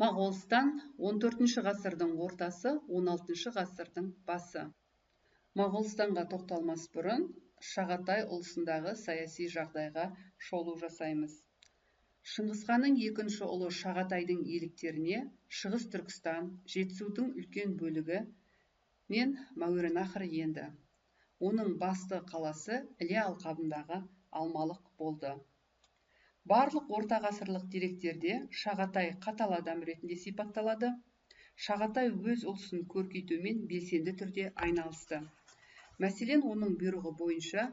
Моғолстан 14 ғасырдың ортасы, 16 ғасырдың басы. Моғолстанға тоқталмас бұрын Шағатай ұлысындағы саяси жағдайға шолу жасаймыз. Шыңғысханның екінші ұлы Шағатайдың иеліктеріне Шығыс Түркістан, Жетісудың үлкен бөлігі мен Мауреннахр енді. Оның басты қаласы Іле алқабындағы Алмалық болды. Барлық орта ғасырлық деректерде Шағатай қатал адам ретінде сипатталады. Шағатай өз ұлысын көркейтумен белсенді түрде айналысты. Мәселен, оның бұйрығы бойынша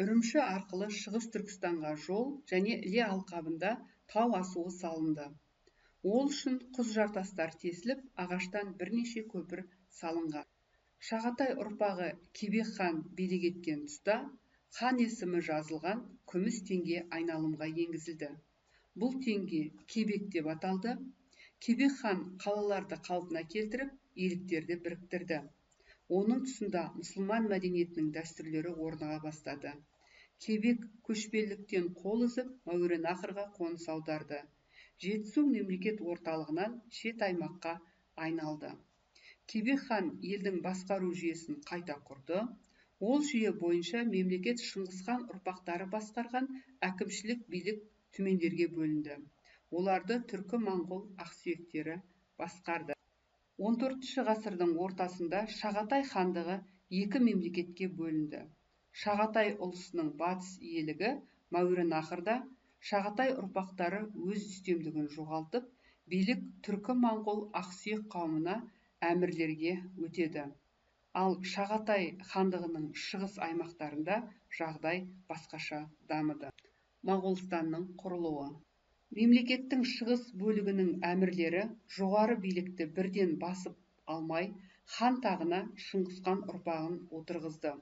Үрімші арқылы Шығыс Түркістанға жол және Іле алқабында тау асуы салынды. Ол үшін құз жартастар тесіліп, ағаштан бірнеше көпір салынған. Шағатай ұрпағы Кебек хан билік еткен тұста хан есімі жазылған күміс теңге айналымға енгізілді. Бұл теңге Кебек деп аталды. Кебек хан қалаларды қалпына келтіріп, иеліктерді біріктірді. Оның тұсында мұсылман мәдениетінің дәстүрлері орныға бастады. Кебек көшпеліліктен қол үзіп, Мауреннахрға қоныс аударды. Жетісу мемлекет орталығынан шет аймаққа айналды. Кебек хан елдің басқару жүйесін қайта құрды. Ол жүйе бойынша мемлекет Шыңғысхан ұрпақтары басқарған әкімшілік билік түмендерге бөлінді. Оларды түркі-моңғол ақсүйектері басқарды. 14 ғасырдың ортасында Шағатай хандығы екі мемлекетке бөлінді. Шағатай ұлысының батыс иелігі Мауреннахрда, Шағатай ұрпақтары өз үстемдігін жоғалтып, билік түркі-моңғол ақсүйек қауымына әмірлерге өтеді. Ал Шағатай хандығының шығыс аймақтарында жағдай басқаша дамыды. Моғолстанның құрылуы. Мемлекеттің шығыс бөлігінің әмірлері жоғары билікті бірден басып алмай, хан тағына Шыңғысхан ұрпағын отырғызды.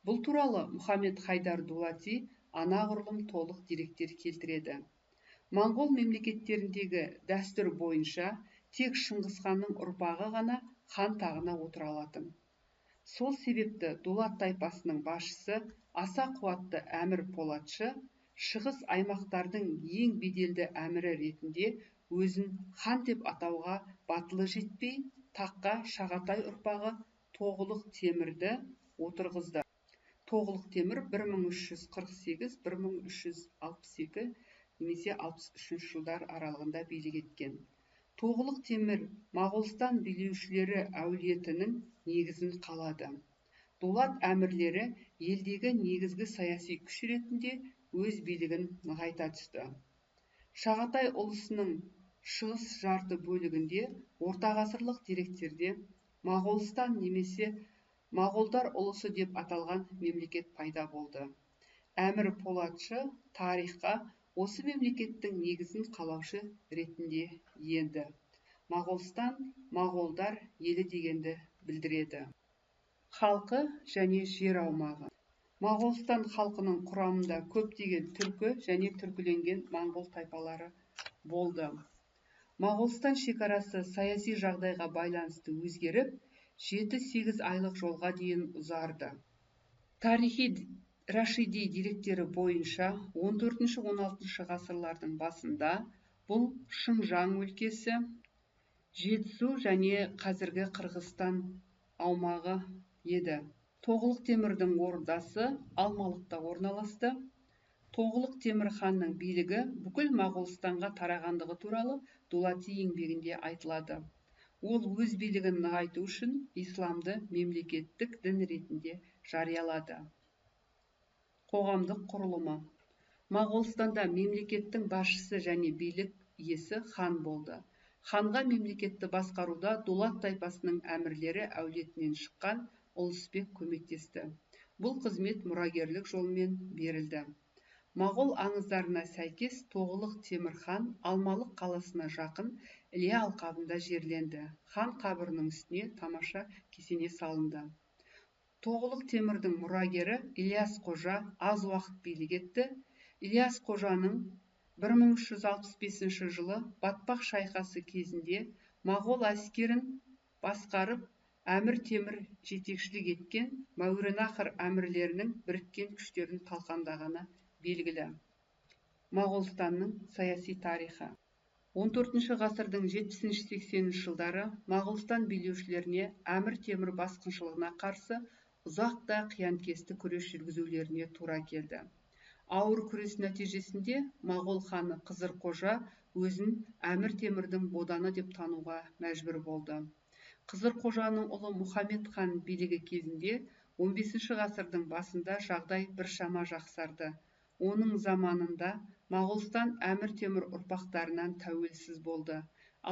Бұл туралы Мұхаммед Хайдар Дулати анағұрлым толық деректер келтіреді. Моңғол мемлекеттеріндегі дәстүр бойынша тек Шыңғысханның ұрпағы ғана хан тағына отыра алатын. Сол себепті Дулат тайпасының басшысы аса қуатты әмір Полатшы шығыс аймақтардың ең беделді әмірі ретінде өзін хан деп атауға батылы жетпей, таққа Шағатай ұрпағы Тоғылық Темірді отырғызды. Тоғылық Темір 1348-1362 немесе 63 жылдар аралығында билік еткен. Тоғылық Темір Моғолстан билеушілері әулетінің негізін қалады. Дулат әмірлері елдегі негізгі саяси күш ретінде өз билігін нығайта түсті. Шағатай ұлысының шығыс жарты бөлігінде ортағасырлық деректерде Моғолстан немесе Моғолдар ұлысы деп аталған мемлекет пайда болды. Әмір Полатшы тарихқа осы мемлекеттің негізін қалаушы ретінде енді. Моғолстан Моғолдар елі дегенді білдіреді. Халқы және жер аумағы. Моғолстан халқының құрамында көптеген түркі және түркіленген моңғол тайпалары болды. Моғолстан шекарасы саяси жағдайға байланысты өзгеріп, 7-8 айлық жолға дейін ұзарды. Тарихи Рашиди деректері бойынша 14-16 ғасырлардың басында бұл Шыңжаң өлкесі, Жетісу және қазіргі Қырғызстан аумағы еді. Тоғылық Темірдің ордасы Алмалықта орналасты. Тоғылық Темір ханның билігі бүкіл Моғолстанға тарағандығы туралы Дулати еңбегінде айтылады. Ол өз билігін нығайту үшін исламды мемлекеттік дін ретінде жариялады. Қоғамдық құрылымы. Моғолстанда мемлекеттің басшысы және билік иесі хан болды. Ханға мемлекетті басқаруда Дулат тайпасының әмірлері әулетінен шыққан Ұлысбек көмектесті. Бұл қызмет мұрагерлік жолмен берілді. Моғол аңыздарына сәйкес Тоғылық Темір хан Алмалық қаласына жақын Іле алқабында жерленді. Хан қабірінің үстіне тамаша кесене салынды. Тоғылық Темірдің мұрагері Ильяс Қожа аз уақыт билік етті. Ильяс Қожаның 1365 жылы Батпақ шайқасы кезінде Моғол әскерін басқарып, Әмір Темір жетекшілік еткен Мауреннахр әмірлерінің біріккен күштерін талқандағаны белгілі. Моғолстанның саяси тарихы. 14 ғасырдың 70-80 жылдары Моғолстан билеушілеріне Әмір Темір басқыншылығына қарсы ұзақта қиянкесті күрес жүргізулеріне тура келді. Ауыр күрес нәтижесінде Моғол ханы Қызырқожа өзін Әмір Темірдің боданы деп тануға мәжбүр болды. Қызырқожаның ұлы Мұхаммед хан билігі кезінде 15 ғасырдың басында жағдай біршама жақсарды. Оның заманында Моғолстан Әмір Темір ұрпақтарынан тәуелсіз болды.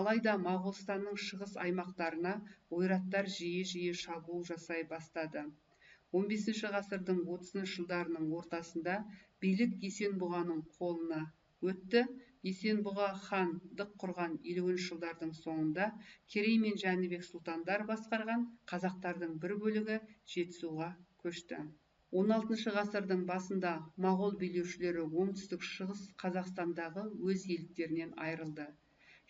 Алайда Моғолстанның шығыс аймақтарына ойраттар жиі шабуыл жасай бастады. 15 ғасырдың 30 жылдарының ортасында билік Есенбұғаның қолына өтті. Есенбұға хандық құрған 50 жылдардың соңында Керей мен Жәнібек сұлтандар басқарған қазақтардың бір бөлігі Жетісуға көшті. 16 ғасырдың басында Моғол билеушілері оңтүстік-шығыс Қазақстандағы өз иеліктерінен айырылды.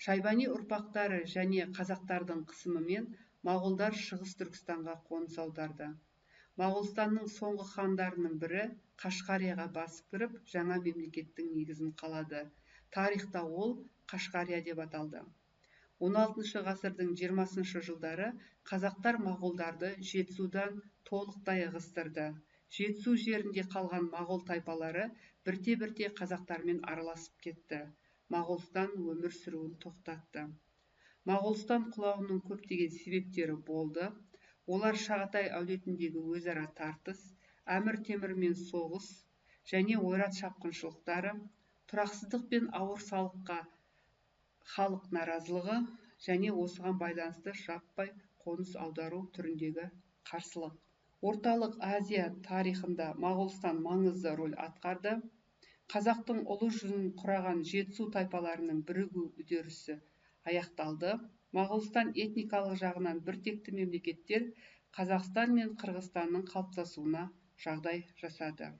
Шайбани ұрпақтары және қазақтардың қысымымен Моғолдар шығыс Түркістанға қоныс аударды. Моғолстанның соңғы хандарының бірі Қашқарияға басып кіріп, жаңа мемлекеттің негізін қалады. Тарихта ол Қашқария деп аталды. 16 ғасырдың 20 жылдары қазақтар моғолдарды Жетісудан толықтай ығыстырды. Жетісу жерінде қалған моғол тайпалары бірте-бірте қазақтармен араласып кетті. Моғолстан өмір сүруін тоқтатты. Моғолстан құлауының көптеген себептері болды. Олар Шағатай әулетіндегі өзара тартыс, Әмір Темірмен соғыс және ойрат шапқыншылықтары, тұрақсыздық пен ауыр салыққа халық наразылығы және осыған байланысты жаппай қоныс аудару түріндегі қарсылық. Орталық Азия тарихында Моғолстан маңызды рөл атқарды. Қазақтың ұлы жүзін құраған Жетісу тайпаларының бірігу үдерісі аяқталды. Моғолстан этникалық жағынан біртекті мемлекеттер Қазақстан мен Қырғызстанның қалыптасуына жағдай жасады.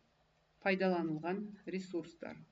Пайдаланылған ресурстар.